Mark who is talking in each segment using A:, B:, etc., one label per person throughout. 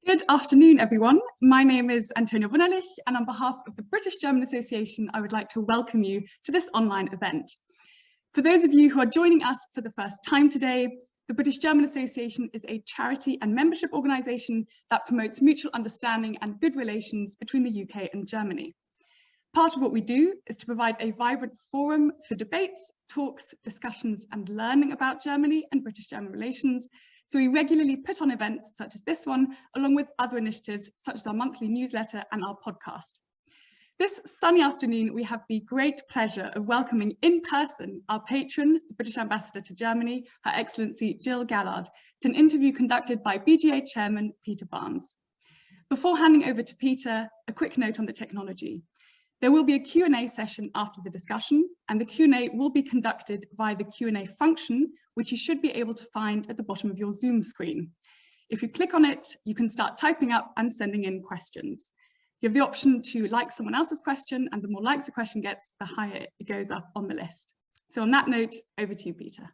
A: Good afternoon, everyone. My name is Antonia Bonellich, and on behalf of the British-German Association, I would like to welcome you to this online event. For those of you who are joining us for the first time today, the British-German Association is a charity and membership organisation that promotes mutual understanding and good relations between the UK and Germany. Part of what we do is to provide a vibrant forum for debates, talks, discussions, and learning about Germany and British-German relations. So we regularly put on events such as this one, along with other initiatives such as our monthly newsletter and our podcast. This sunny afternoon, we have the great pleasure of welcoming in person our patron, the British Ambassador to Germany, Her Excellency Jill Gallard, to an interview conducted by BGA Chairman Peter Barnes. Before handing over to Peter, a quick note on the technology. There will be a Q&A session after the discussion, and the Q&A will be conducted via the Q&A function, which you should be able to find at the bottom of your Zoom screen. If you click on it, you can start typing up and sending in questions. You have the option to like someone else's question, and the more likes a question gets, the higher it goes up on the list. So on that note, over to you, Peter.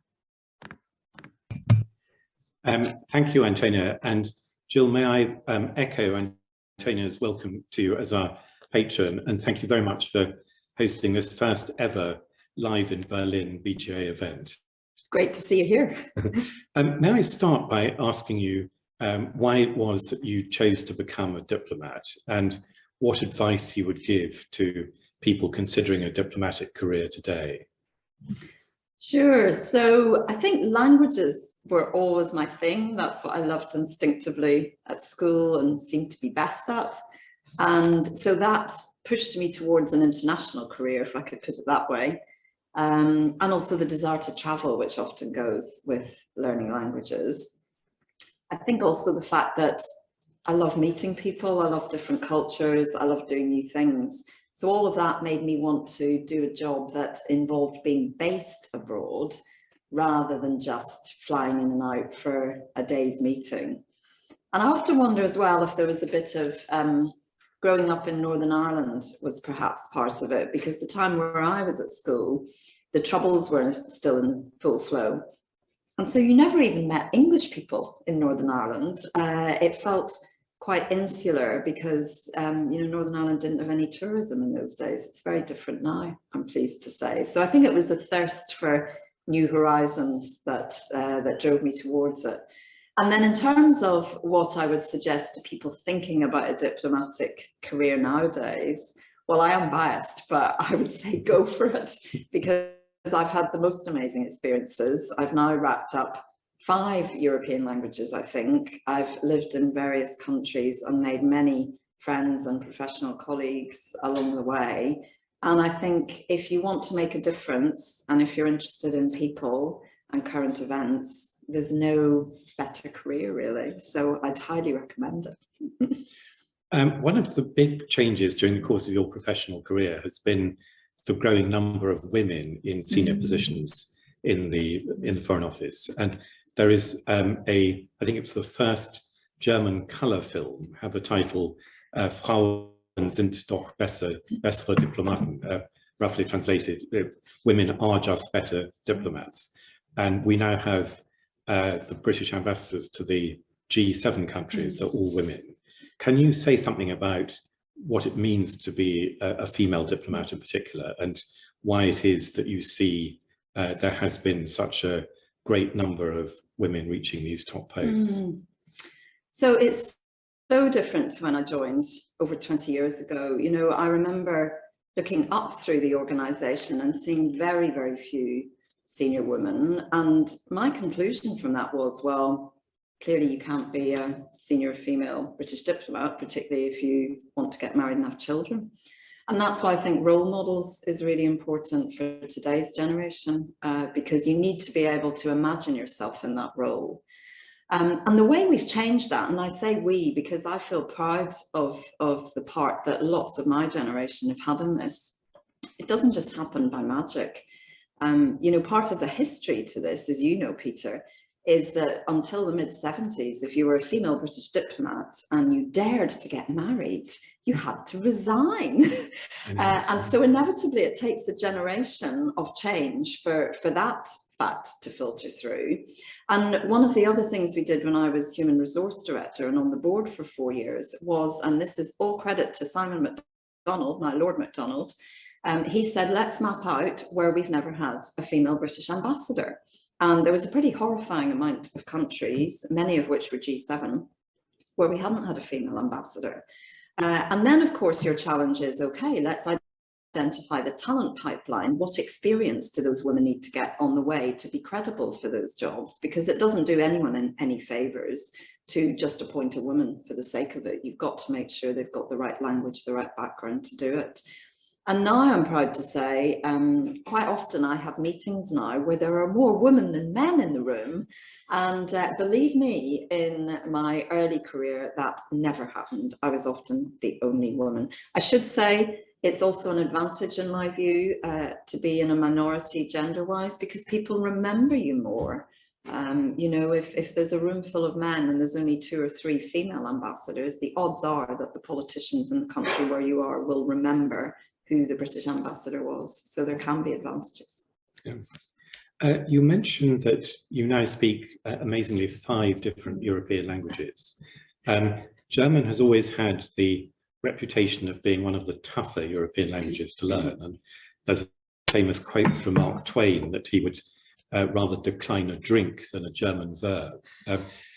B: Thank you, Antonia. And Jill, may I echo Antonia's welcome to you as our patron, and thank you very much for hosting this first ever live in Berlin BGA event.
C: Great to see you here.
B: May I start by asking you why it was that you chose to become a diplomat and what advice you would give to people considering a diplomatic career today?
C: Sure. So I think languages were always my thing. That's what I loved instinctively at school and seemed to be best at. And so that pushed me towards an international career, if I could put it that way. And also the desire to travel, which often goes with learning languages. I think also the fact that I love meeting people, I love different cultures, I love doing new things. So all of that made me want to do a job that involved being based abroad rather than just flying in and out for a day's meeting. And I often wonder as well if there was a bit of growing up in Northern Ireland was perhaps part of it, because the time where I was at school, the Troubles were still in full flow. And so you never even met English people in Northern Ireland. It felt quite insular because, Northern Ireland didn't have any tourism in those days. It's very different now, I'm pleased to say. So I think it was the thirst for new horizons that drove me towards it. And then in terms of what I would suggest to people thinking about a diplomatic career nowadays, well, I am biased, but I would say go for it because I've had the most amazing experiences. I've now wrapped up 5 European languages, I think. I've lived in various countries and made many friends and professional colleagues along the way. And I think if you want to make a difference and if you're interested in people and current events, there's no better career really, so I'd highly recommend it.
B: One of the big changes during the course of your professional career has been the growing number of women in senior positions in the Foreign Office, and there is I think it was the first German colour film, had the title Frauen sind doch bessere Diplomaten, roughly translated, women are just better diplomats, and we now have the British ambassadors to the G7 countries are all women. Can you say something about what it means to be a female diplomat in particular, and why it is that you see there has been such a great number of women reaching these top posts?
C: So it's so different to when I joined over 20 years ago. You know, I remember looking up through the organisation and seeing very, very few senior women, and my conclusion from that was, well, clearly you can't be a senior female British diplomat, particularly if you want to get married and have children. And that's why I think role models is really important for today's generation, because you need to be able to imagine yourself in that role. And the way we've changed that, and I say we because I feel proud of the part that lots of my generation have had in this. It doesn't just happen by magic. Part of the history to this, as you know, Peter, is that until the mid-70s, if you were a female British diplomat and you dared to get married, you had to resign. And so inevitably it takes a generation of change for that facts to filter through. And one of the other things we did when I was Human Resource Director and on the board for 4 years was, and this is all credit to Simon MacDonald, now Lord MacDonald, he said, let's map out where we've never had a female British ambassador. And there was a pretty horrifying amount of countries, many of which were G7, where we hadn't had a female ambassador. And then, of course, your challenge is, okay, let's identify the talent pipeline. What experience do those women need to get on the way to be credible for those jobs? Because it doesn't do anyone any favours to just appoint a woman for the sake of it. You've got to make sure they've got the right language, the right background to do it. And now I'm proud to say, quite often I have meetings now where there are more women than men in the room. And believe me, in my early career, that never happened. I was often the only woman. I should say it's also an advantage, in my view, to be in a minority gender-wise, because people remember you more. You know, if there's a room full of men and there's only 2 or 3 female ambassadors, the odds are that the politicians in the country where you are will remember who the British ambassador was. So there can be advantages.
B: Yeah. You mentioned that you now speak amazingly 5 different European languages. German has always had the reputation of being one of the tougher European languages to learn. And there's a famous quote from Mark Twain that he would rather decline a drink than a German verb.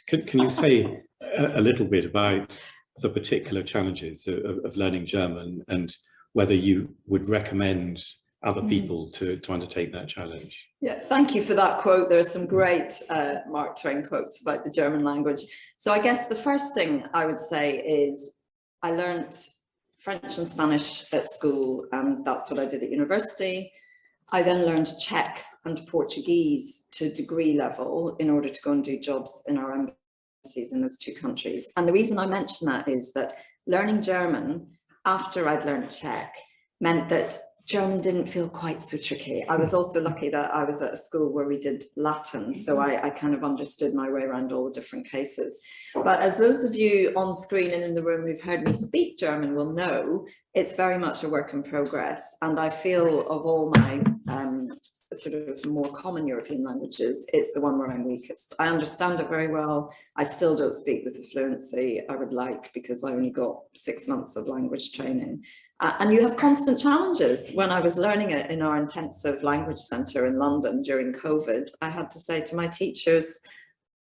B: Can you say a little bit about the particular challenges of learning German and whether you would recommend other people to undertake that challenge?
C: Yeah, thank you for that quote. There are some great Mark Twain quotes about the German language. So I guess the first thing I would say is I learned French and Spanish at school, and that's what I did at university. I then learned Czech and Portuguese to degree level in order to go and do jobs in our embassies in those 2 countries. And the reason I mention that is that learning German after I'd learned Czech meant that German didn't feel quite so tricky. I was also lucky that I was at a school where we did Latin, so I kind of understood my way around all the different cases. But as those of you on screen and in the room who've heard me speak German will know, it's very much a work in progress. And I feel of all my sort of more common European languages, it's the one where I'm weakest. I understand it very well. I still don't speak with the fluency I would like because I only got 6 months of language training. And you have constant challenges. When I was learning it in our intensive language centre in London during COVID, I had to say to my teachers,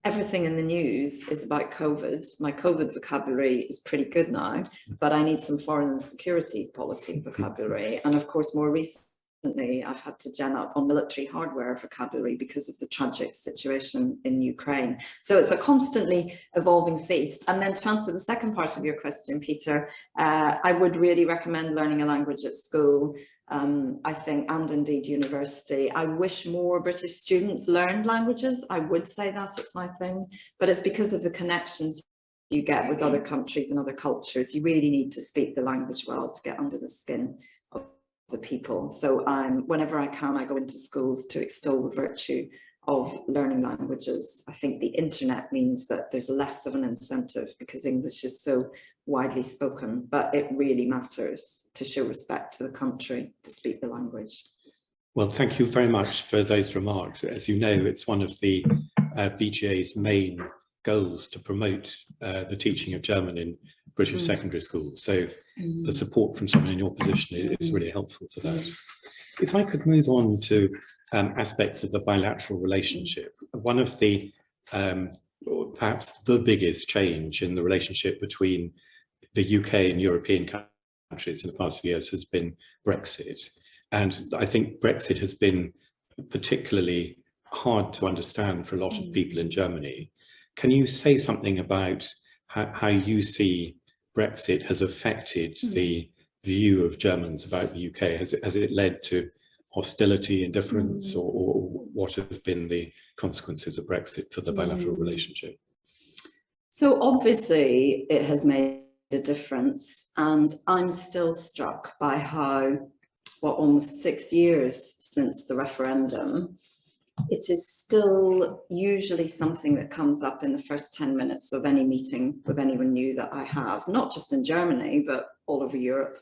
C: everything in the news is about COVID. My COVID vocabulary is pretty good now, but I need some foreign and security policy vocabulary. And of course, more recently, I've had to gen up on military hardware vocabulary because of the tragic situation in Ukraine. So it's a constantly evolving feast. And then to answer the second part of your question, Peter, I would really recommend learning a language at school, I think, and indeed university. I wish more British students learned languages. I would say that it's my thing, but it's because of the connections you get with other countries and other cultures. You really need to speak the language well to get under the skin of the people. So whenever I can, I go into schools to extol the virtue of learning languages. I think the internet means that there's less of an incentive because English is so widely spoken, but it really matters to show respect to the country to speak the language.
B: Well, thank you very much for those remarks. As you know, it's one of the BGA's main goals to promote the teaching of German in British secondary schools. So the support from someone in your position is really helpful for that. If I could move on to aspects of the bilateral relationship, one of the perhaps the biggest change in the relationship between the UK and European countries in the past few years has been Brexit. And I think Brexit has been particularly hard to understand for a lot of people in Germany. Can you say something about how you see Brexit has affected the view of Germans about the UK? Has it led to hostility, indifference, or what have been the consequences of Brexit for the bilateral relationship?
C: So obviously it has made a difference, and I'm still struck by how, almost 6 years since the referendum, it is still usually something that comes up in the first 10 minutes of any meeting with anyone new that I have, not just in Germany, but all over Europe.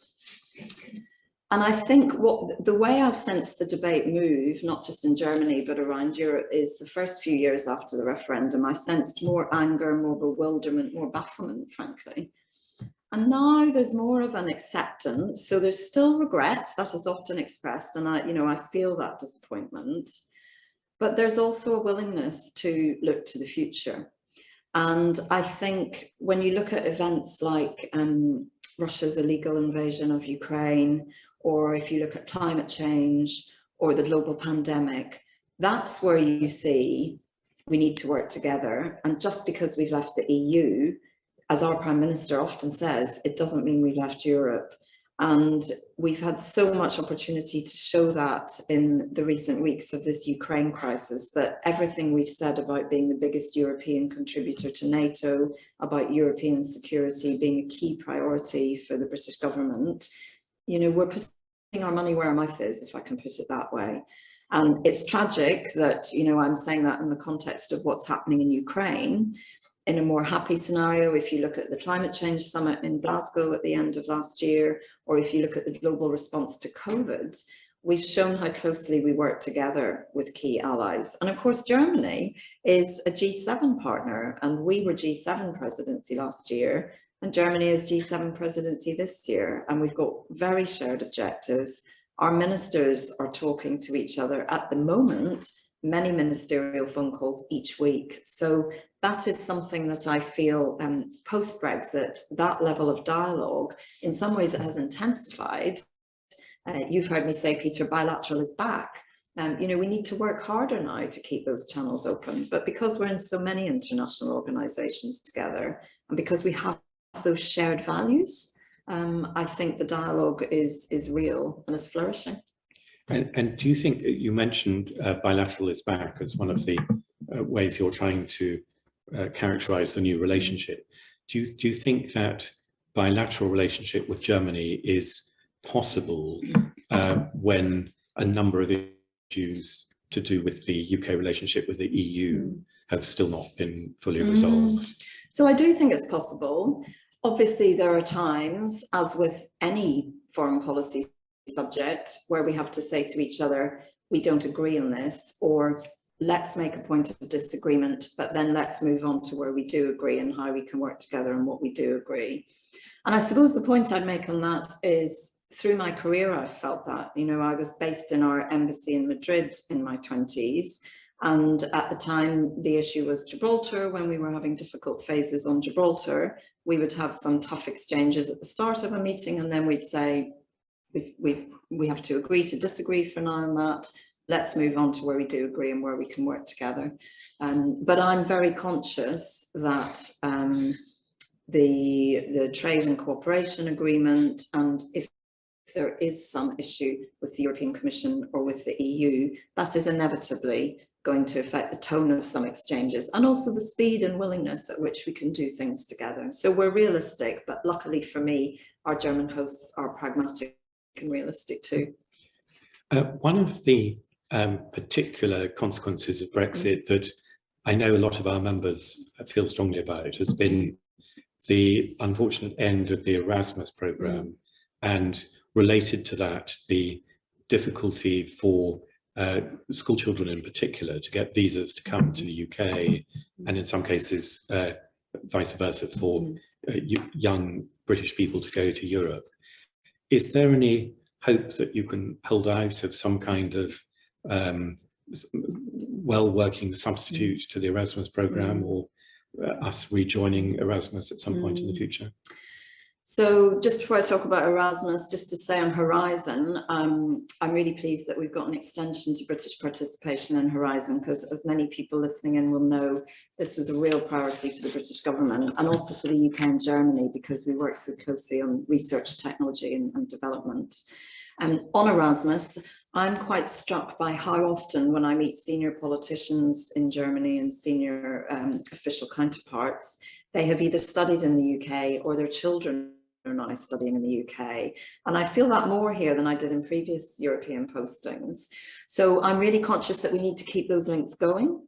C: And I think the way I've sensed the debate move, not just in Germany, but around Europe, is the first few years after the referendum, I sensed more anger, more bewilderment, more bafflement, frankly. And now there's more of an acceptance. So there's still regret that is often expressed. And I feel that disappointment, but there's also a willingness to look to the future. And I think when you look at events like Russia's illegal invasion of Ukraine, or if you look at climate change or the global pandemic, that's where you see we need to work together. And just because we've left the EU, as our Prime Minister often says, it doesn't mean we've left Europe. And we've had so much opportunity to show that in the recent weeks of this Ukraine crisis, that everything we've said about being the biggest European contributor to NATO, about European security being a key priority for the British government, we're putting our money where our mouth is, if I can put it that way. And it's tragic that, I'm saying that in the context of what's happening in Ukraine. In a more happy scenario, if you look at the climate change summit in Glasgow at the end of last year, or if you look at the global response to COVID, we've shown how closely we work together with key allies. And of course, Germany is a G7 partner, and we were G7 presidency last year, and Germany is G7 presidency this year. And we've got very shared objectives. Our ministers are talking to each other at the moment, many ministerial phone calls each week. So that is something that I feel post-Brexit, that level of dialogue, in some ways it has intensified. You've heard me say, Peter, bilateral is back. We need to work harder now to keep those channels open. But because we're in so many international organisations together, and because we have those shared values, I think the dialogue is real and is flourishing.
B: And do you think, you mentioned bilateral is back as one of the ways you're trying to characterize the new relationship. Do you think that bilateral relationship with Germany is possible when a number of issues to do with the UK relationship with the EU have still not been fully resolved?
C: So I do think it's possible. Obviously, there are times, as with any foreign policy subject, where we have to say to each other, we don't agree on this, or let's make a point of disagreement, but then let's move on to where we do agree and how we can work together on what we do agree. And I suppose the point I'd make on that is, through my career, I've felt that. I was based in our embassy in Madrid in my 20s. And at the time, the issue was Gibraltar. When we were having difficult phases on Gibraltar, we would have some tough exchanges at the start of a meeting, and then we'd say, we have to agree to disagree for now on that. Let's move on to where we do agree and where we can work together. But I'm very conscious that the trade and cooperation agreement, and if there is some issue with the European Commission or with the EU, that is inevitably going to affect the tone of some exchanges, and also the speed and willingness at which we can do things together. So we're realistic, but luckily for me, our German hosts are pragmatic and realistic too.
B: One of the particular consequences of Brexit that I know a lot of our members feel strongly about has been the unfortunate end of the Erasmus programme, and related to that, the difficulty for school children in particular to get visas to come to the UK, and in some cases vice versa for young British people to go to Europe. Is there any hope that you can hold out of some kind of well-working substitute to the Erasmus programme, or us rejoining Erasmus at some point in the future?
C: So just before I talk about Erasmus, just to say on Horizon, I'm really pleased that we've got an extension to British participation in Horizon, because as many people listening in will know, this was a real priority for the British government, and also for the UK and Germany, because we work so closely on research, technology and development. On Erasmus, I'm quite struck by how often when I meet senior politicians in Germany and senior official counterparts, they have either studied in the UK or their children are now studying in the UK. And I feel that more here than I did in previous European postings. So I'm really conscious that we need to keep those links going.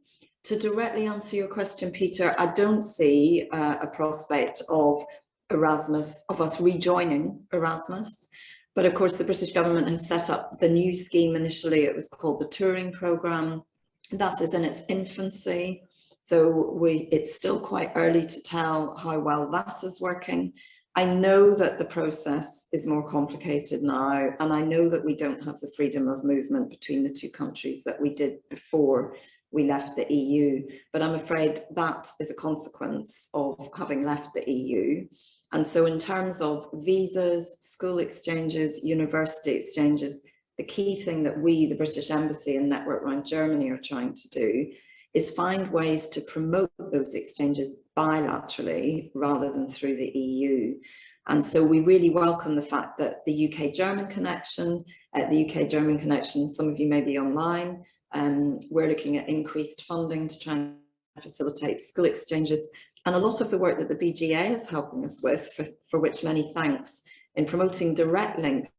C: To directly answer your question, Peter, I don't see a prospect of Erasmus, of us rejoining Erasmus. But of course, the British government has set up the new scheme. Initially, it was called the Touring Programme. That is in its infancy. So it's still quite early to tell how well that is working. I know that the process is more complicated now, and I know that we don't have the freedom of movement between the two countries that we did before we left the EU. But I'm afraid that is a consequence of having left the EU. And so in terms of visas, school exchanges, university exchanges, the key thing that we, the British Embassy and Network Round Germany, are trying to do is find ways to promote those exchanges bilaterally rather than through the EU. And so we really welcome the fact that the UK-German connection, some of you may be online, we're looking at increased funding to try and facilitate school exchanges. And a lot of the work that the BGA is helping us with, for which many thanks, in promoting direct links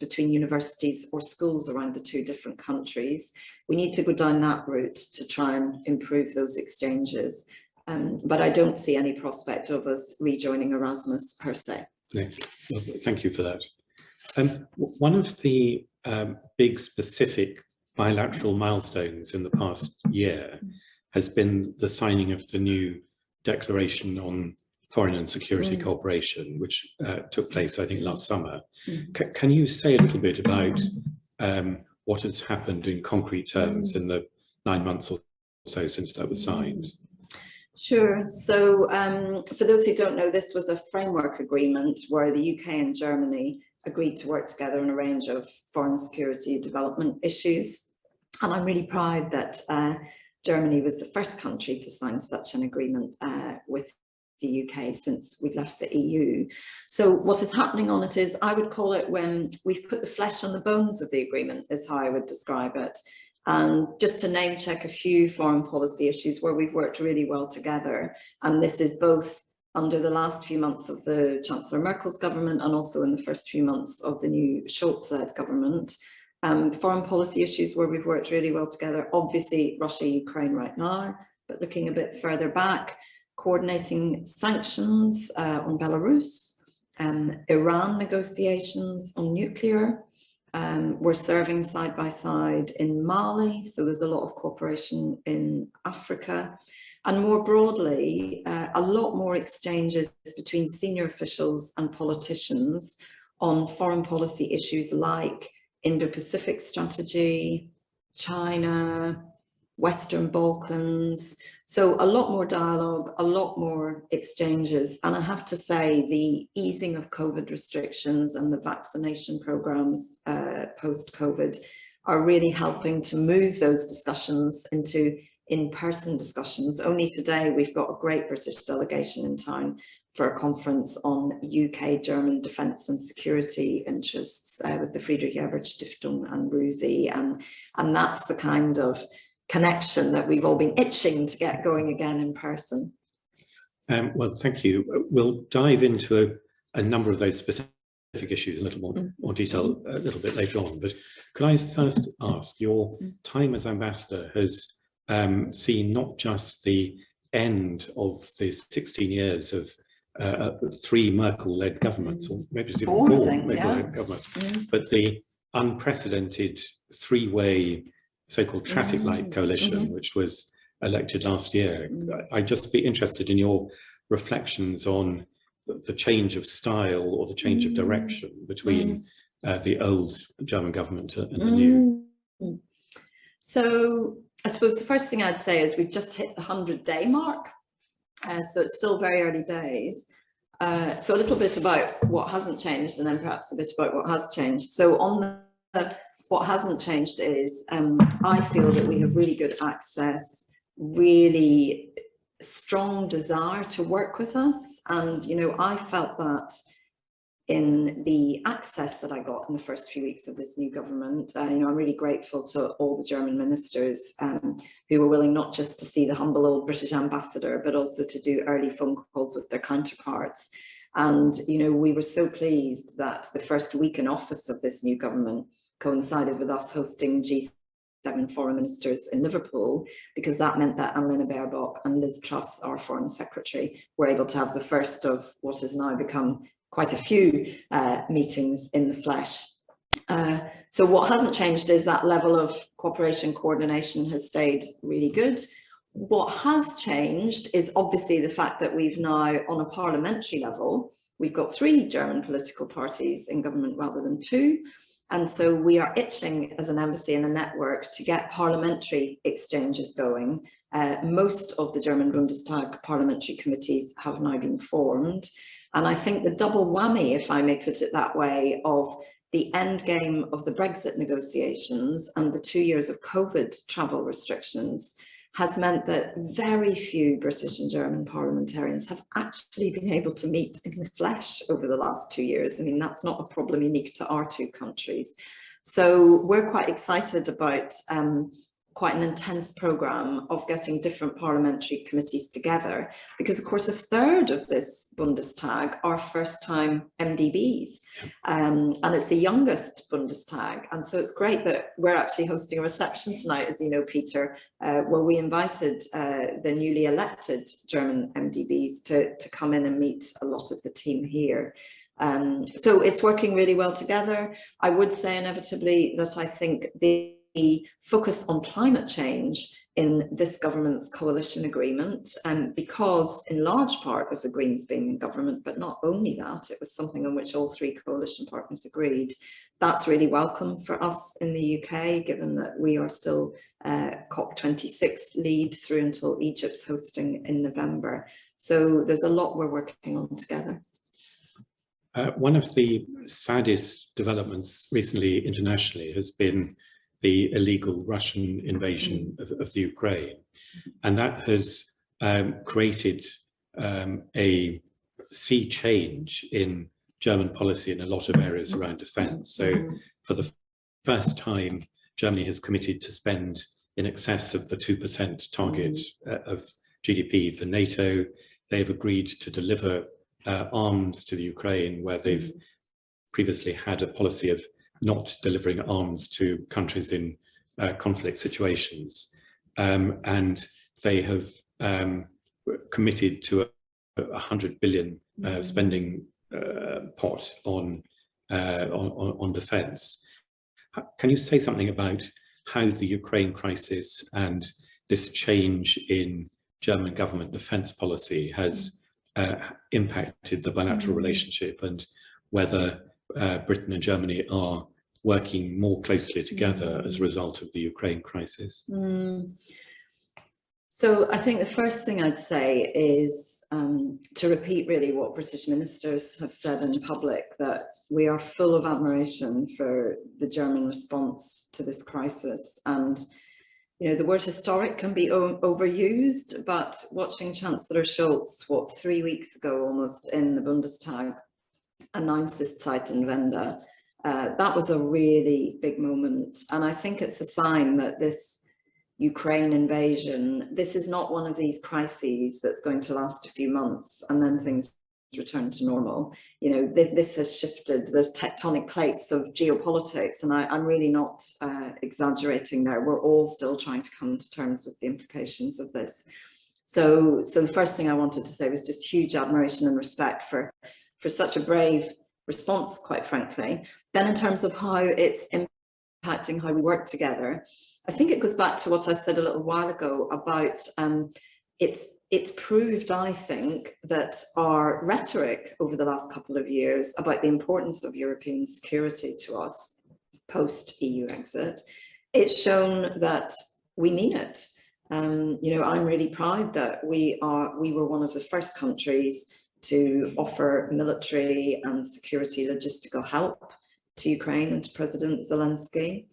C: between universities or schools around the two different countries. We need to go down that route to try and improve those exchanges. But I don't see any prospect of us rejoining Erasmus per se.
B: No, well, thank you for that. One of the big specific bilateral milestones in the past year has been the signing of the new Declaration on Foreign and Security Cooperation, which took place, I think, last summer. Can you say a little bit about what has happened in concrete terms in the 9 months or so since that was signed?
C: Sure. So for those who don't know, this was a framework agreement where the UK and Germany agreed to work together on a range of foreign security development issues. And I'm really proud that Germany was the first country to sign such an agreement with the UK since we'd left the EU. So what is happening on it is, I would call it when we've put the flesh on the bones of the agreement, is how I would describe it. And just to name check a few foreign policy issues where we've worked really well together. And this is both under the last few months of the Chancellor Merkel's government and also in the first few months of the new Scholz-led government. Foreign policy issues where we've worked really well together, obviously Russia, Ukraine right now, but looking a bit further back, coordinating sanctions on Belarus, Iran negotiations on nuclear. We're serving side by side in Mali, so there's a lot of cooperation in Africa. And more broadly, a lot more exchanges between senior officials and politicians on foreign policy issues like Indo-Pacific strategy, China, Western Balkans. So a lot more dialogue, a lot more exchanges. And I have to say, the easing of COVID restrictions and the vaccination programs post-COVID are really helping to move those discussions into in-person discussions. Only today, we've got a great British delegation in town for a conference on UK-German defence and security interests with the Friedrich Ebert Stiftung and RUSI. And that's the kind of connection that we've all been itching to get going again in person.
B: Well, thank you. We'll dive into a number of those specific issues in a little more detail a little bit later on. But could I first ask, your time as ambassador has seen not just the end of the 16 years of 3 Merkel-led governments, or maybe it's even 4 Merkel-led governments, but the unprecedented 3-way so-called traffic light coalition, which was elected last year. I'd just be interested in your reflections on the change of style or the change of direction between the old German government and the new.
C: So I suppose the first thing I'd say is we've just hit the 100-day mark. So it's still very early days. So a little bit about what hasn't changed and then perhaps a bit about what has changed. So on what hasn't changed is I feel that we have really good access, really strong desire to work with us. And, you know, I felt that in the access that I got in the first few weeks of this new government. You know, I'm really grateful to all the German ministers who were willing not just to see the humble old British ambassador, but also to do early phone calls with their counterparts. And, you know, we were so pleased that the first week in office of this new government coincided with us hosting G7 foreign ministers in Liverpool, because that meant that Annalena Baerbock and Liz Truss, our foreign secretary, were able to have the first of what has now become quite a few meetings in the flesh. So what hasn't changed is that level of cooperation, coordination has stayed really good. What has changed is obviously the fact that we've now, on a parliamentary level, we've got 3 German political parties in government rather than 2. And so we are itching as an embassy and a network to get parliamentary exchanges going. Most of the German Bundestag parliamentary committees have now been formed. And I think the double whammy, if I may put it that way, of the end game of the Brexit negotiations and the 2 years of COVID travel restrictions has meant that very few British and German parliamentarians have actually been able to meet in the flesh over the last 2 years. I mean, that's not a problem unique to our 2 countries. So we're quite excited about quite an intense programme of getting different parliamentary committees together, because of course a third of this Bundestag are first-time MDBs, and it's the youngest Bundestag, and so it's great that we're actually hosting a reception tonight, as you know, Peter, where we invited the newly elected German MDBs to come in and meet a lot of the team here. So it's working really well together. I would say inevitably that I think the focus on climate change in this government's coalition agreement, and because in large part of the Greens being in government, but not only that, it was something on which all 3 coalition partners agreed. That's really welcome for us in the UK, given that we are still COP26 lead through until Egypt's hosting in November. So there's a lot we're working on together.
B: One of the saddest developments recently internationally has been the illegal Russian invasion of the Ukraine. And that has created a sea change in German policy in a lot of areas around defence. So for the first time, Germany has committed to spend in excess of the 2% target of GDP for NATO. They've agreed to deliver arms to the Ukraine, where they've previously had a policy of not delivering arms to countries in conflict situations. And they have committed to a 100 billion spending pot on defence. Can you say something about how the Ukraine crisis and this change in German government defence policy has impacted the bilateral relationship, and whether Britain and Germany are working more closely together as a result of the Ukraine crisis?
C: So I think the first thing I'd say is to repeat really what British ministers have said in public, that we are full of admiration for the German response to this crisis. And you know, the word historic can be overused, but watching Chancellor Scholz, 3 weeks ago almost, in the Bundestag announced this Zeitenwende, that was a really big moment. And I think it's a sign that this Ukraine invasion, this is not one of these crises that's going to last a few months and then things return to normal. You know, this has shifted the tectonic plates of geopolitics, and I'm really not exaggerating there. We're all still trying to come to terms with the implications of this. So the first thing I wanted to say was just huge admiration and respect for such a brave response, quite frankly. Then in terms of how it's impacting how we work together, I think it goes back to what I said a little while ago about it's proved, I think, that our rhetoric over the last couple of years about the importance of European security to us post-EU exit, it's shown that we mean it. You know, I'm really proud that we were one of the first countries to offer military and security logistical help to Ukraine and to President Zelensky.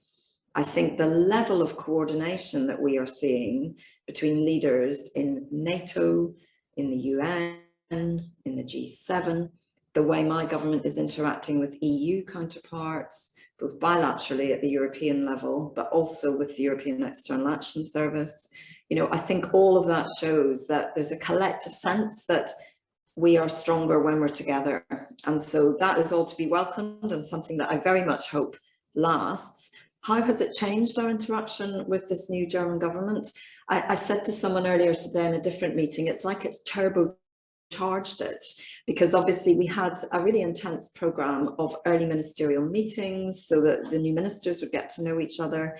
C: I think the level of coordination that we are seeing between leaders in NATO, in the UN, in the G7, the way my government is interacting with EU counterparts, both bilaterally at the European level, but also with the European External Action Service. You know, I think all of that shows that there's a collective sense that we are stronger when we're together. And so that is all to be welcomed and something that I very much hope lasts. How has it changed our interaction with this new German government? I said to someone earlier today in a different meeting, it's like it's turbocharged turbocharged it, because obviously we had a really intense programme of early ministerial meetings so that the new ministers would get to know each other.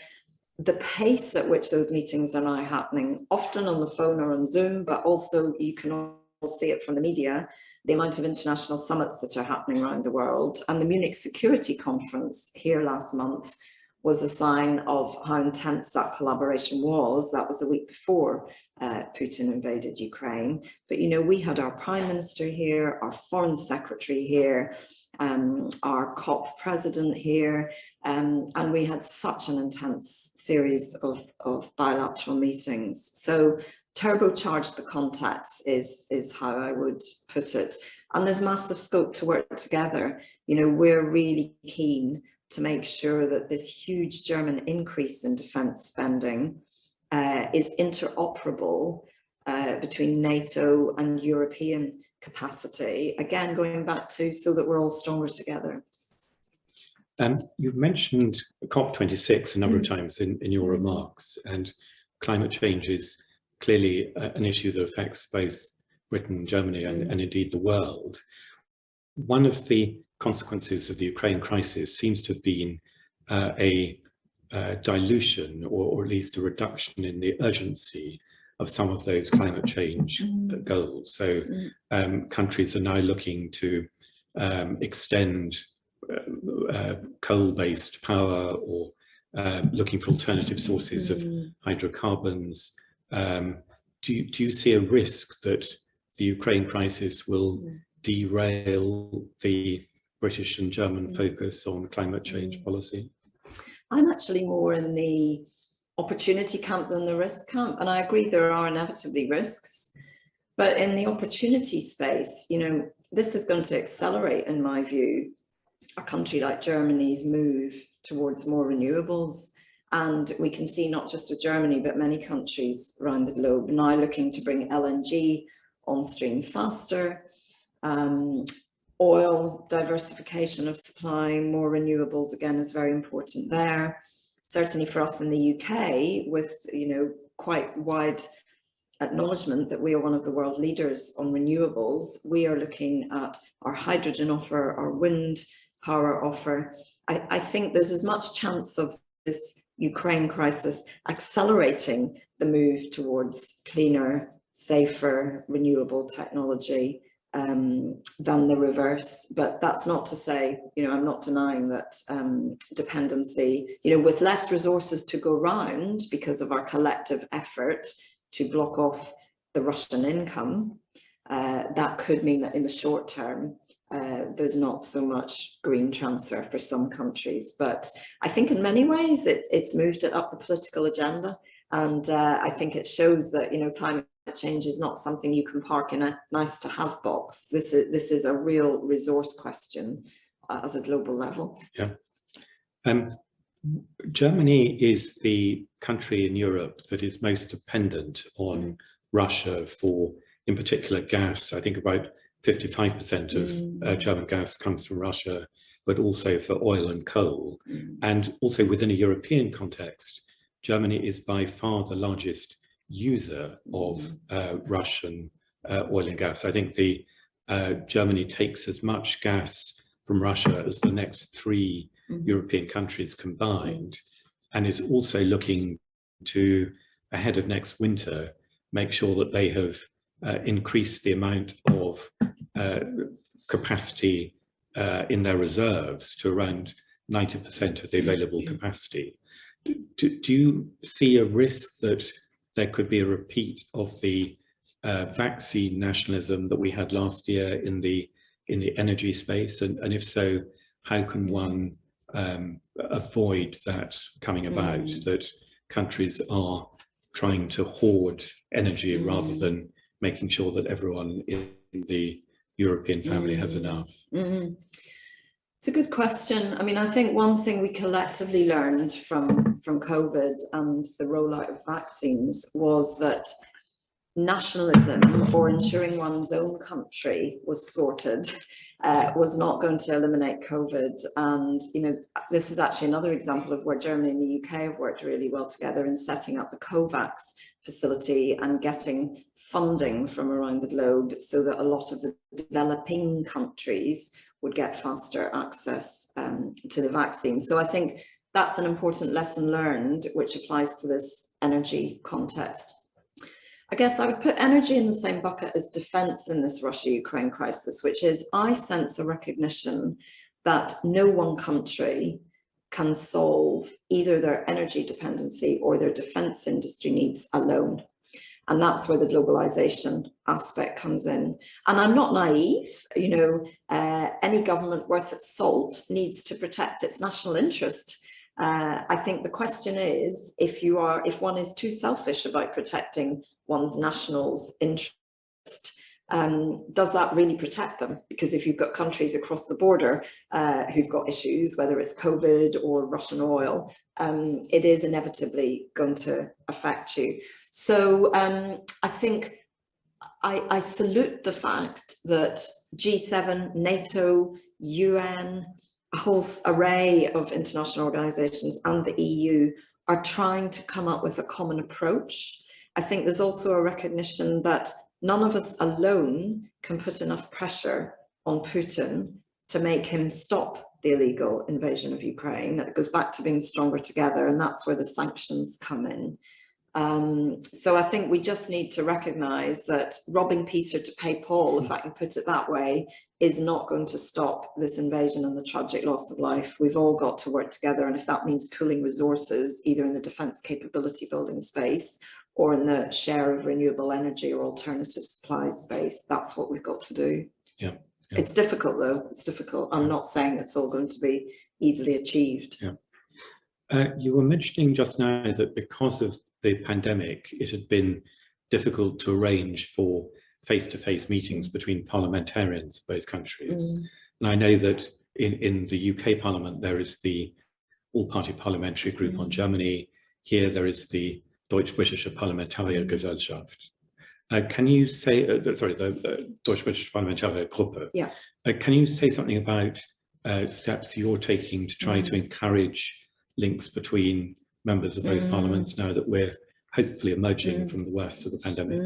C: The pace at which those meetings are now happening, often on the phone or on Zoom, but also you can all see it from the media, the amount of international summits that are happening around the world. And the Munich Security Conference here last month was a sign of how intense that collaboration was. That was a week before Putin invaded Ukraine. But, you know, we had our Prime Minister here, our Foreign Secretary here, our COP President here, and we had such an intense series of bilateral meetings. So turbocharge the contacts is how I would put it. And there's massive scope to work together. You know, we're really keen to make sure that this huge German increase in defence spending is interoperable between NATO and European capacity. Again, going back to so that we're all stronger together.
B: You've mentioned COP26 a number of times in your remarks, and climate change is clearly an issue that affects both Britain, Germany, and indeed the world. One of the consequences of the Ukraine crisis seems to have been a dilution, or at least a reduction in the urgency of some of those climate change goals. So countries are now looking to extend coal-based power, or looking for alternative sources of hydrocarbons. Do you see a risk that the Ukraine crisis will derail the British and German focus on climate change policy?
C: I'm actually more in the opportunity camp than the risk camp, and I agree there are inevitably risks, but in the opportunity space, you know, this is going to accelerate, in my view, a country like Germany's move towards more renewables. And we can see not just with Germany, but many countries around the globe now looking to bring LNG on stream faster. Oil diversification of supply, more renewables again is very important there. Certainly for us in the UK, with, you know, quite wide acknowledgement that we are one of the world leaders on renewables, we are looking at our hydrogen offer, our wind power offer. I think there's as much chance of this Ukraine crisis accelerating the move towards cleaner, safer, renewable technology than the reverse. But that's not to say, you know, I'm not denying that dependency, you know, with less resources to go round because of our collective effort to block off the Russian income, that could mean that in the short term, there's not so much green transfer for some countries. But I think in many ways it's moved it up the political agenda. And I think it shows that, you know, climate change is not something you can park in a nice to have box. This is a real resource question as a global level.
B: Yeah. Germany is the country in Europe that is most dependent on Russia for, in particular, gas. I think about 55% of German gas comes from Russia, but also for oil and coal. And also within a European context, Germany is by far the largest user of Russian oil and gas. I think Germany takes as much gas from Russia as the next 3 European countries combined, and is also looking to, ahead of next winter, make sure that they have increased the amount of capacity in their reserves to around 90% of the available capacity. Do you see a risk that there could be a repeat of the vaccine nationalism that we had last year in the energy space? And if so, how can one avoid that coming about, that countries are trying to hoard energy rather than making sure that everyone in the European family has enough?
C: It's a good question. I mean, I think one thing we collectively learned from COVID and the rollout of vaccines was that nationalism or ensuring one's own country was sorted was not going to eliminate COVID. And, you know, this is actually another example of where Germany and the UK have worked really well together in setting up the COVAX facility and getting funding from around the globe so that a lot of the developing countries would get faster access to the vaccine. So I think that's an important lesson learned, which applies to this energy context. I guess I would put energy in the same bucket as defense in this Russia-Ukraine crisis, which is I sense a recognition that no one country can solve either their energy dependency or their defense industry needs alone. And that's where the globalization aspect comes in. And I'm not naive, you know, any government worth its salt needs to protect its national interest. I think the question is, if one is too selfish about protecting one's nationals' interest, does that really protect them? Because if you've got countries across the border who've got issues, whether it's COVID or Russian oil, it is inevitably going to affect you. So I think I salute the fact that G7, NATO, UN, a whole array of international organizations and the EU are trying to come up with a common approach. I think there's also a recognition that none of us alone can put enough pressure on Putin to make him stop the illegal invasion of Ukraine. It goes back to being stronger together, and that's where the sanctions come in. So I think we just need to recognize that robbing Peter to pay Paul, if I can put it that way, is not going to stop this invasion and the tragic loss of life. We've all got to work together, and if that means pooling resources, either in the defense capability building space or in the share of renewable energy or alternative supply space, that's what we've got to do.
B: Yeah.
C: It's difficult though, it's difficult. I'm not saying it's all going to be easily achieved.
B: Yeah. You were mentioning just now that because of the pandemic, it had been difficult to arrange for face-to-face meetings between parliamentarians of both countries. And I know that in the UK Parliament, there is the all-party parliamentary group on Germany. Here there is the Deutsch-Britische Parlamentarische Gesellschaft. Can you say, the Deutsch-Britische Parlamentarische Gruppe.
C: Yeah.
B: Can you say something about steps you're taking to try to encourage links between members of both parliaments now that we're hopefully emerging from the worst of the pandemic?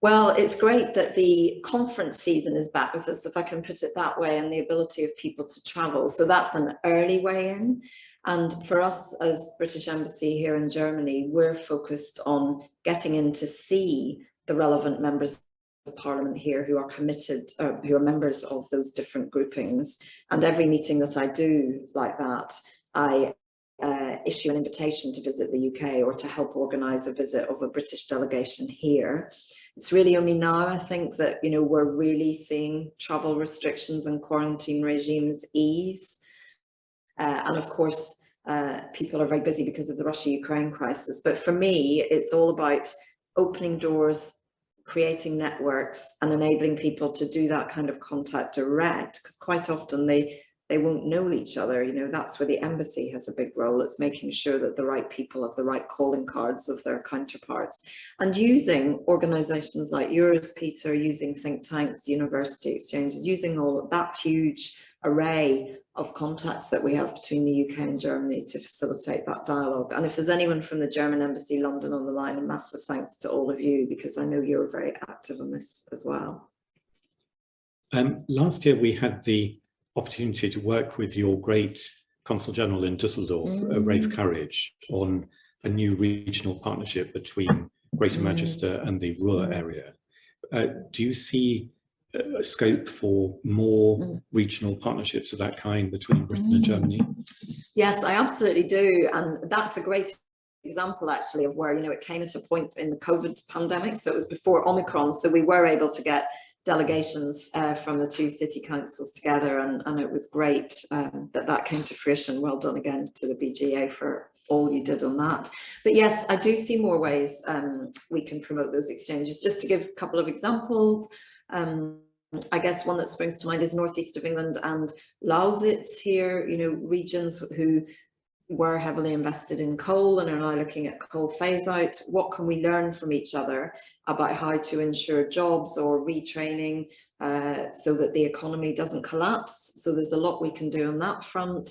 C: Well, it's great that the conference season is back with us, if I can put it that way, and the ability of people to travel. So that's an early way in. And for us as British Embassy here in Germany, we're focused on getting in to see the relevant members of Parliament here who are committed, who are members of those different groupings. And every meeting that I do like that, I issue an invitation to visit the UK or to help organise a visit of a British delegation here. It's really only now, I think, that, you know, we're really seeing travel restrictions and quarantine regimes ease. And of course, people are very busy because of the Russia-Ukraine crisis. But for me, it's all about opening doors, creating networks and enabling people to do that kind of contact direct, because quite often they won't know each other. You know, that's where the embassy has a big role. It's making sure that the right people have the right calling cards of their counterparts, and using organizations like yours, Peter, using think tanks, university exchanges, using all of that huge array of contacts that we have between the UK and Germany to facilitate that dialogue. And if there's anyone from the German Embassy London on the line, a massive thanks to all of you, because I know you're very active on this as well.
B: Last year we had the opportunity to work with your great Consul General in Düsseldorf, Rafe Courage, on a new regional partnership between Greater Manchester and the Ruhr area. Do you see a scope for more regional partnerships of that kind between Britain and Germany?
C: Yes, I absolutely do. And that's a great example actually of where, you know, it came at a point in the COVID pandemic. So it was before Omicron. So we were able to get delegations from the two city councils together, and it was great that came to fruition. Well done again to the BGA for all you did on that. But yes, I do see more ways we can promote those exchanges. Just to give a couple of examples, I guess one that springs to mind is northeast of England and Lausitz here, you know, regions who were heavily invested in coal and are now looking at coal phase out. What can we learn from each other about how to ensure jobs or retraining so that the economy doesn't collapse? So there's a lot we can do on that front.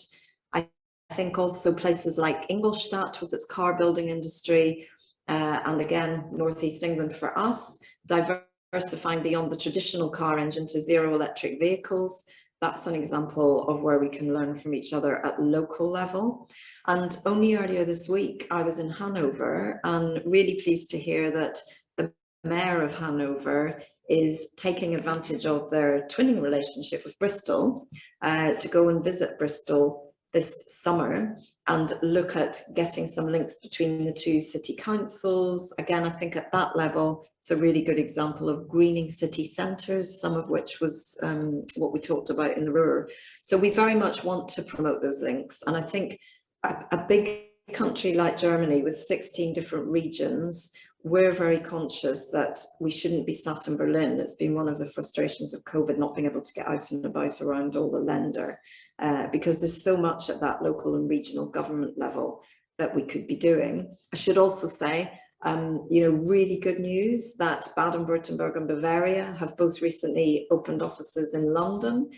C: I think also places like Ingolstadt with its car building industry, and again, Northeast England for us, diversifying beyond the traditional car engine to zero electric vehicles. That's an example of where we can learn from each other at local level. And only earlier this week, I was in Hanover and really pleased to hear that the mayor of Hanover is taking advantage of their twinning relationship with Bristol to go and visit Bristol this summer and look at getting some links between the two city councils. Again, I think at that level, it's a really good example of greening city centres, some of which was what we talked about in the Ruhr. So we very much want to promote those links. And I think a big country like Germany with 16 different regions, we're very conscious that we shouldn't be sat in Berlin. It's been one of the frustrations of COVID, not being able to get out and about around all the Länder, because there's so much at that local and regional government level that we could be doing. I should also say, you know, really good news that Baden-Württemberg and Bavaria have both recently opened offices in London.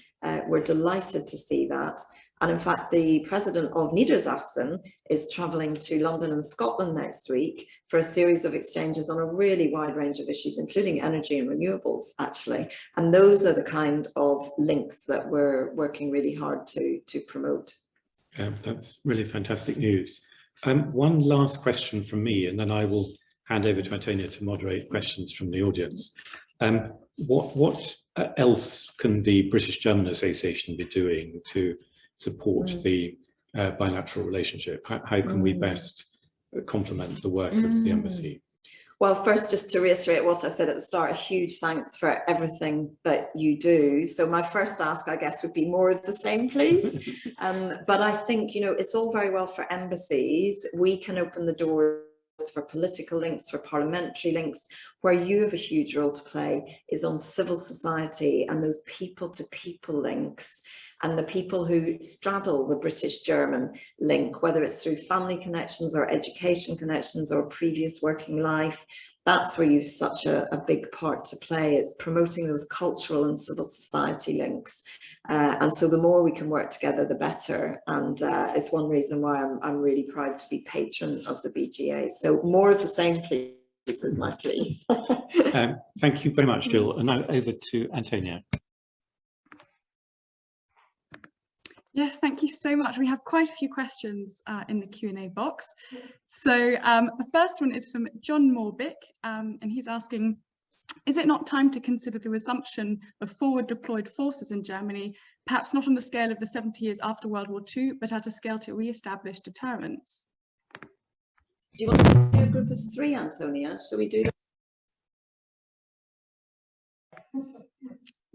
C: We're delighted to see that. And in fact, the president of Niedersachsen is travelling to London and Scotland next week for a series of exchanges on a really wide range of issues, including energy and renewables, actually. And those are the kind of links that we're working really hard to promote.
B: That's really fantastic news. One last question from me, and then I will hand over to Antonia to moderate questions from the audience. What else can the British-German Association be doing to support the bilateral relationship? How can we best complement the work of the embassy?
C: Well, first, just to reiterate what I said at the start, a huge thanks for everything that you do. So my first ask, I guess, would be more of the same, please. But I think, you know, it's all very well for embassies. We can open the doors for political links, for parliamentary links. Where you have a huge role to play is on civil society and those people-to-people links, and the people who straddle the British-German link, whether it's through family connections or education connections or previous working life. That's where you've such a big part to play. It's promoting those cultural and civil society links. And so the more we can work together, the better. And it's one reason why I'm really proud to be patron of the BGA. So more of the same, please, is my plea.
B: Thank you very much, Jill. And now over to Antonia.
A: Yes, thank you so much. We have quite a few questions in the Q&A box. So the first one is from John Morbick, and he's asking, is it not time to consider the resumption of forward deployed forces in Germany, perhaps not on the scale of the 70 years after World War II, but at a scale to re-establish deterrence?
C: Do you want to do a group of three, Antonia? Shall we do that?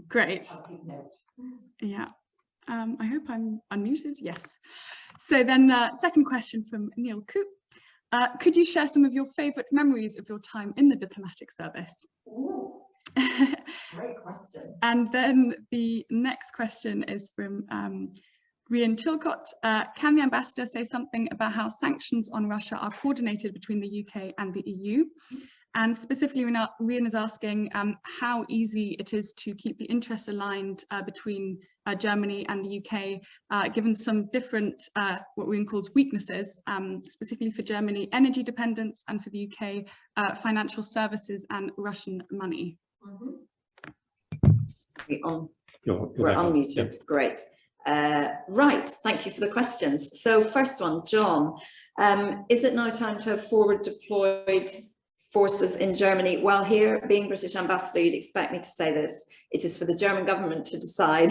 A: Great. Yeah. I hope I'm unmuted. Yes. So then second question from Neil Coop. Could you share some of your favourite memories of your time in the diplomatic service?
C: Ooh, great question.
A: And then the next question is from Rian Chilcott. Can the ambassador say something about how sanctions on Russia are coordinated between the UK and the EU? And specifically, Rian is asking how easy it is to keep the interests aligned between Germany and the UK, given some different, what we call weaknesses, specifically for Germany, energy dependence, and for the UK, financial services and Russian money.
C: We're unmuted, yeah. Great. Right, thank you for the questions. So first one, John, is it now time to have forward deployed forces in Germany? Well, here, being British ambassador, you'd expect me to say this. It is for the German government to decide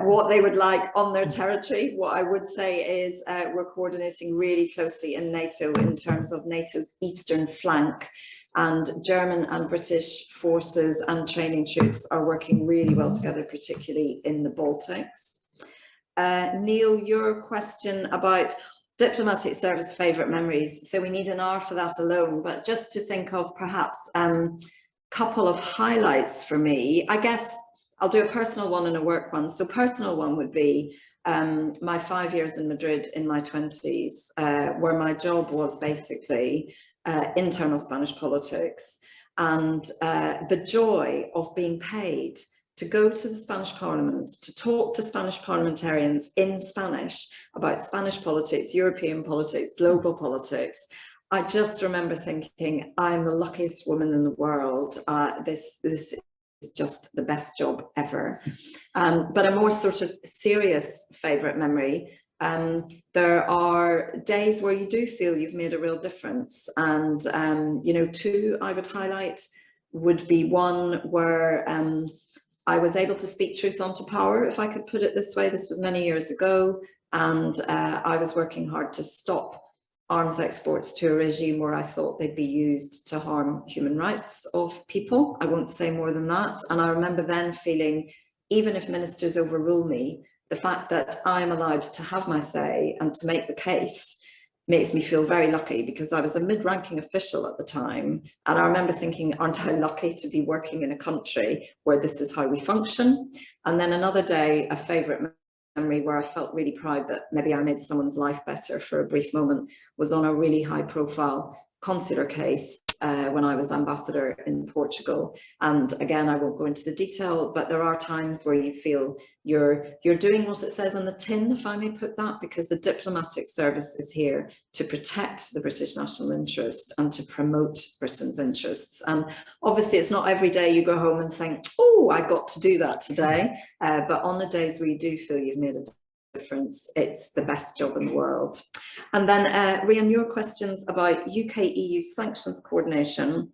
C: what they would like on their territory. What I would say is we're coordinating really closely in NATO in terms of NATO's eastern flank, and German and British forces and training troops are working really well together, particularly in the Baltics. Neil, your question about diplomatic service favourite memories. So we need an hour for that alone, but just to think of perhaps a couple of highlights for me, I guess I'll do a personal one and a work one. So personal one would be my 5 years in Madrid in my 20s, where my job was basically internal Spanish politics, and the joy of being paid to go to the Spanish Parliament, to talk to Spanish parliamentarians in Spanish about Spanish politics, European politics, global politics. I just remember thinking, I'm the luckiest woman in the world. This is just the best job ever. But a more sort of serious favourite memory, there are days where you do feel you've made a real difference. And, you know, two I would highlight would be one where I was able to speak truth onto power, if I could put it this way. This was many years ago, and I was working hard to stop arms exports to a regime where I thought they'd be used to harm human rights of people. I won't say more than that. And I remember then feeling, even if ministers overrule me, the fact that I'm allowed to have my say and to make the case makes me feel very lucky, because I was a mid-ranking official at the time. And I remember thinking, aren't I lucky to be working in a country where this is how we function? And then another day, a favourite memory where I felt really proud that maybe I made someone's life better for a brief moment was on a really high-profile consular case when I was ambassador in Portugal. And again, I won't go into the detail, but there are times where you feel you're doing what it says on the tin, if I may put that, because the diplomatic service is here to protect the British national interest and to promote Britain's interests. And obviously it's not every day you go home and think, oh, I got to do that today. But on the days where you do feel you've made a difference, it's the best job in the world. And then Rian, your questions about UK-EU sanctions coordination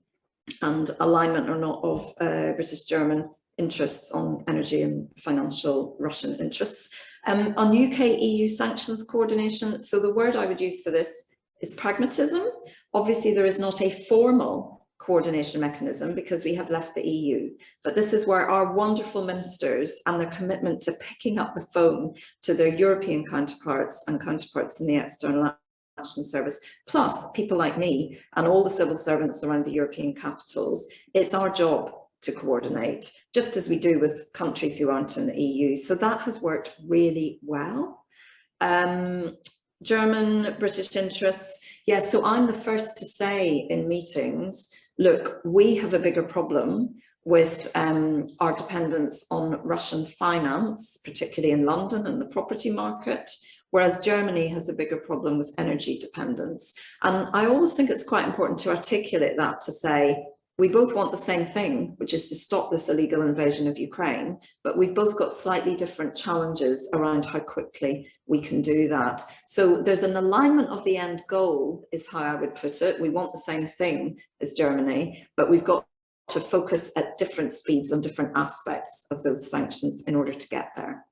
C: and alignment or not of British-German interests on energy and financial Russian interests. On UK-EU sanctions coordination, so the word I would use for this is pragmatism. Obviously there is not a formal coordination mechanism because we have left the EU. But this is where our wonderful ministers and their commitment to picking up the phone to their European counterparts and counterparts in the External Action Service, plus people like me and all the civil servants around the European capitals, it's our job to coordinate, just as we do with countries who aren't in the EU. So that has worked really well. German, British interests, yes, so I'm the first to say in meetings, look, we have a bigger problem with our dependence on Russian finance, particularly in London and the property market, whereas Germany has a bigger problem with energy dependence. And I always think it's quite important to articulate that, to say, we both want the same thing, which is to stop this illegal invasion of Ukraine, but we've both got slightly different challenges around how quickly we can do that. So there's an alignment of the end goal, is how I would put it. We want the same thing as Germany, but we've got to focus at different speeds on different aspects of those sanctions in order to get there.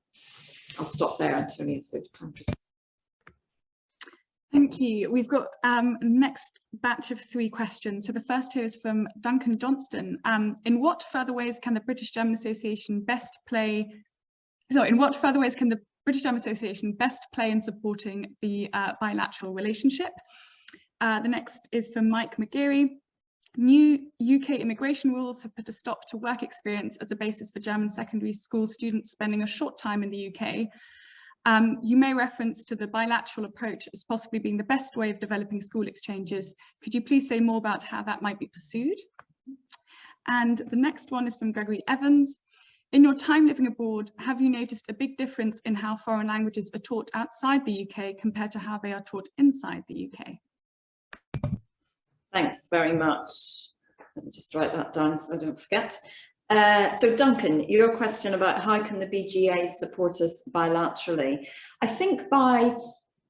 C: I'll stop there, Antonia, so time for...
A: Thank you. We've got next batch of 3 questions. So the first here is from Duncan Johnston. In what further ways can the British-German Association best play in supporting the bilateral relationship? The next is from Mike McGeary. New UK immigration rules have put a stop to work experience as a basis for German secondary school students spending a short time in the UK. You may reference to the bilateral approach as possibly being the best way of developing school exchanges. Could you please say more about how that might be pursued? And the next one is from Gregory Evans. In your time living abroad, have you noticed a big difference in how foreign languages are taught outside the UK compared to how they are taught inside the UK?
C: Thanks very much. Let me just write that down so I don't forget. So Duncan, your question about how can the BGA support us bilaterally? I think by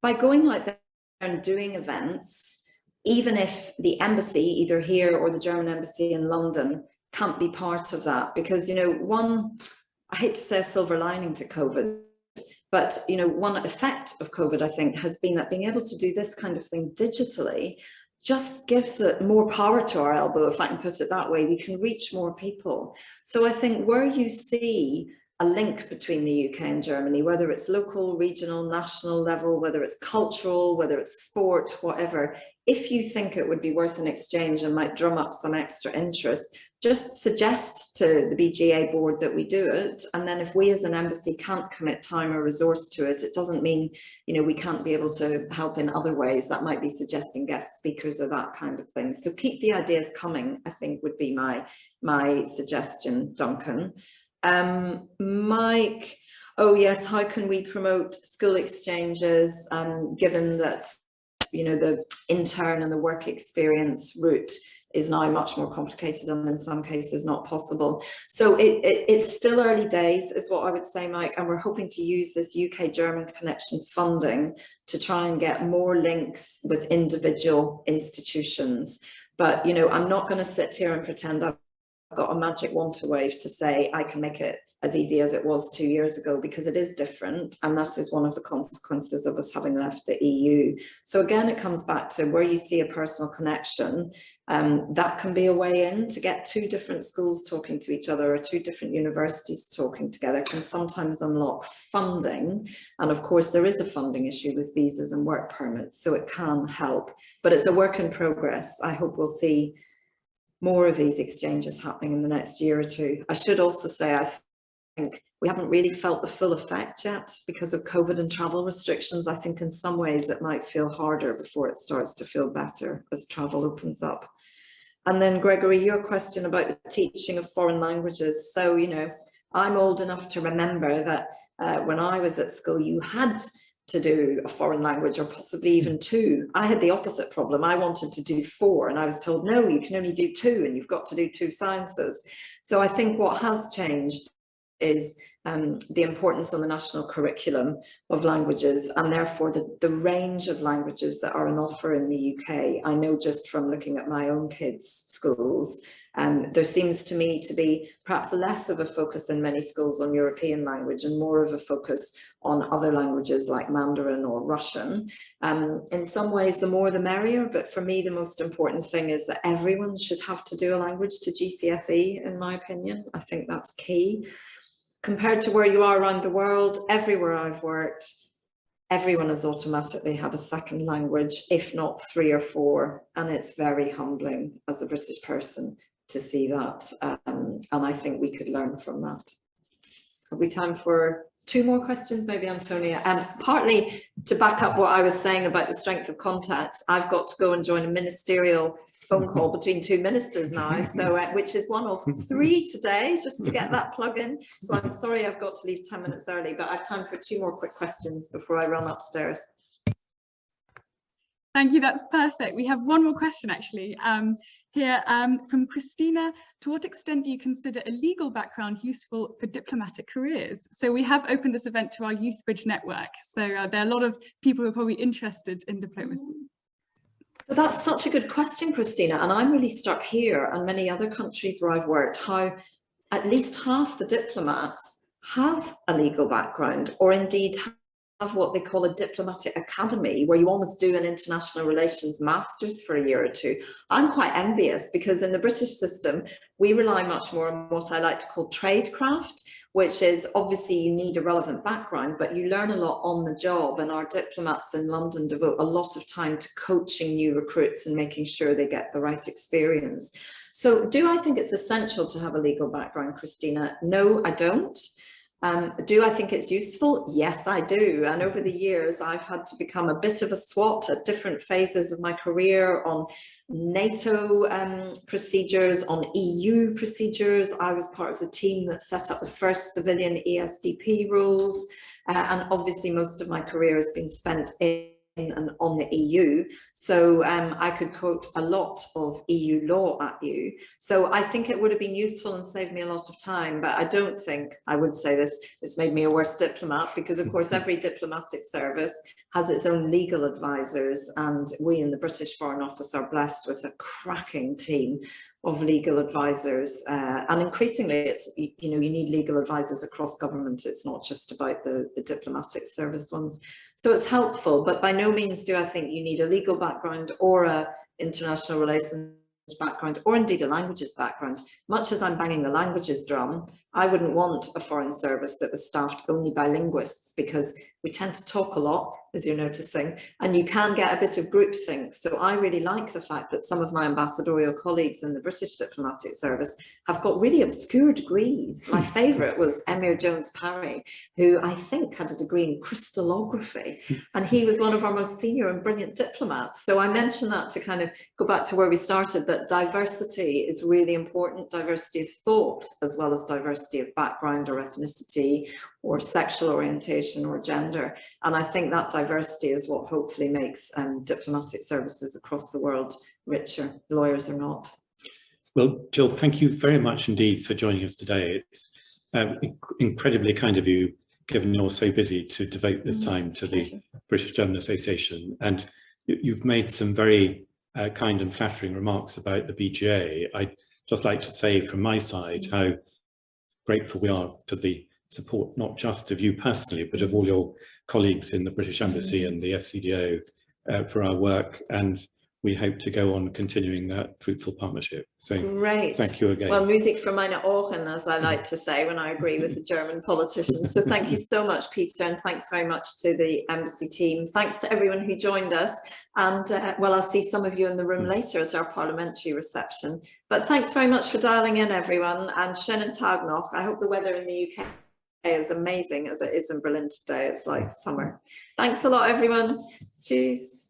C: going out there and doing events, even if the embassy, either here or the German embassy in London, can't be part of that, because, you know, I hate to say a silver lining to COVID, but, you know, one effect of COVID, I think, has been that being able to do this kind of thing digitally just gives it more power to our elbow, if I can put it that way. We can reach more people. So I think where you see a link between the UK and Germany, whether it's local, regional, national level, whether it's cultural, whether it's sport, whatever. If you think it would be worth an exchange and might drum up some extra interest, just suggest to the BGA board that we do it. And then if we as an embassy can't commit time or resource to it, it doesn't mean, you know, we can't be able to help in other ways. That might be suggesting guest speakers or that kind of thing. So keep the ideas coming, I think would be my suggestion, Duncan. Mike, oh yes, how can we promote school exchanges given that, you know, the intern and the work experience route is now much more complicated and in some cases not possible. So it's still early days is what I would say, Mike, and we're hoping to use this UK-German connection funding to try and get more links with individual institutions. But, you know, I'm not going to sit here and pretend I've got a magic wand to wave to say I can make it as easy as it was 2 years ago, because it is different, and that is one of the consequences of us having left the EU. So again, it comes back to where you see a personal connection, that can be a way in to get two different schools talking to each other or two different universities talking together, can sometimes unlock funding. And of course, there is a funding issue with visas and work permits, so it can help, but it's a work in progress. I hope we'll see more of these exchanges happening in the next year or two. I should also say, I think we haven't really felt the full effect yet because of COVID and travel restrictions. I think in some ways it might feel harder before it starts to feel better as travel opens up. And then Gregory, your question about the teaching of foreign languages. So, you know, I'm old enough to remember that when I was at school, you had to do a foreign language or possibly even two. I had the opposite problem. I wanted to do 4 and I was told, no, you can only do 2 and you've got to do 2 sciences. So I think what has changed is the importance on the national curriculum of languages, and therefore the range of languages that are on offer in the UK. I know just from looking at my own kids' schools, there seems to me to be perhaps less of a focus in many schools on European language and more of a focus on other languages like Mandarin or Russian. In some ways, the more the merrier, but for me, the most important thing is that everyone should have to do a language to GCSE, in my opinion. I think that's key. Compared to where you are around the world, everywhere I've worked, everyone has automatically had a second language, if not 3 or 4. And it's very humbling as a British person to see that. And I think we could learn from that. Have we time for 2 more questions, maybe, Antonia? Partly to back up what I was saying about the strength of contacts, I've got to go and join a ministerial phone call between 2 ministers now, so which is one of 3 today, just to get that plug in. So I'm sorry I've got to leave 10 minutes early, but I have time for 2 more quick questions before I run upstairs.
A: Thank you, that's perfect. We have one more question actually. Here from Christina. To what extent do you consider a legal background useful for diplomatic careers? So we have opened this event to our Youth Bridge network. So there are a lot of people who are probably interested in diplomacy.
C: So that's such a good question, Christina. And I'm really struck here and many other countries where I've worked, how at least half the diplomats have a legal background, or indeed have what they call a diplomatic academy, where you almost do an international relations masters for a year or 2. I'm quite envious because in the British system, we rely much more on what I like to call tradecraft, which is obviously you need a relevant background, but you learn a lot on the job. And our diplomats in London devote a lot of time to coaching new recruits and making sure they get the right experience. So do I think it's essential to have a legal background, Christina? No, I don't. Do I think it's useful? Yes, I do. And over the years, I've had to become a bit of a SWAT at different phases of my career on NATO procedures, on EU procedures. I was part of the team that set up the first civilian ESDP rules. And obviously, most of my career has been spent in and on the EU. So I could quote a lot of EU law at you. So I think it would have been useful and saved me a lot of time, but I don't think, I would say this, it's made me a worse diplomat, because of course every diplomatic service has its own legal advisors, and we in the British Foreign Office are blessed with a cracking team of legal advisors, and increasingly it's, you know, you need legal advisors across government. It's not just about the diplomatic service ones. So it's helpful, but by no means do I think you need a legal background or a international relations background, or indeed a languages background. Much as I'm banging the languages drum, I wouldn't want a foreign service that was staffed only by linguists, because we tend to talk a lot, as you're noticing, and you can get a bit of groupthink. So I really like the fact that some of my ambassadorial colleagues in the British diplomatic service have got really obscure degrees. My favourite was Emir Jones-Parry, who I think had a degree in crystallography, and he was one of our most senior and brilliant diplomats. So I mentioned that to kind of go back to where we started, that diversity is really important, diversity of thought as well as diversity of background or ethnicity or sexual orientation or gender. And I think that diversity is what hopefully makes diplomatic services across the world richer, lawyers or not.
B: Well, Jill, thank you very much indeed for joining us today. It's incredibly kind of you, given you're so busy, to devote this time to the British German Association. And you've made some very kind and flattering remarks about the BGA. I'd just like to say from my side how grateful we are to the support, not just of you personally, but of all your colleagues in the British Embassy and the FCDO for our work. And we hope to go on continuing that fruitful partnership. So great. Thank you again.
C: Well, Musik für meine Ohren, as I like to say when I agree with the German politicians. So thank you so much, Peter, and thanks very much to the Embassy team. Thanks to everyone who joined us. And well, I'll see some of you in the room later at our parliamentary reception. But thanks very much for dialing in, everyone. And schönen Tag noch. I hope the weather in the UK is amazing as it is in Berlin today. It's like summer. Thanks a lot, everyone. Cheers.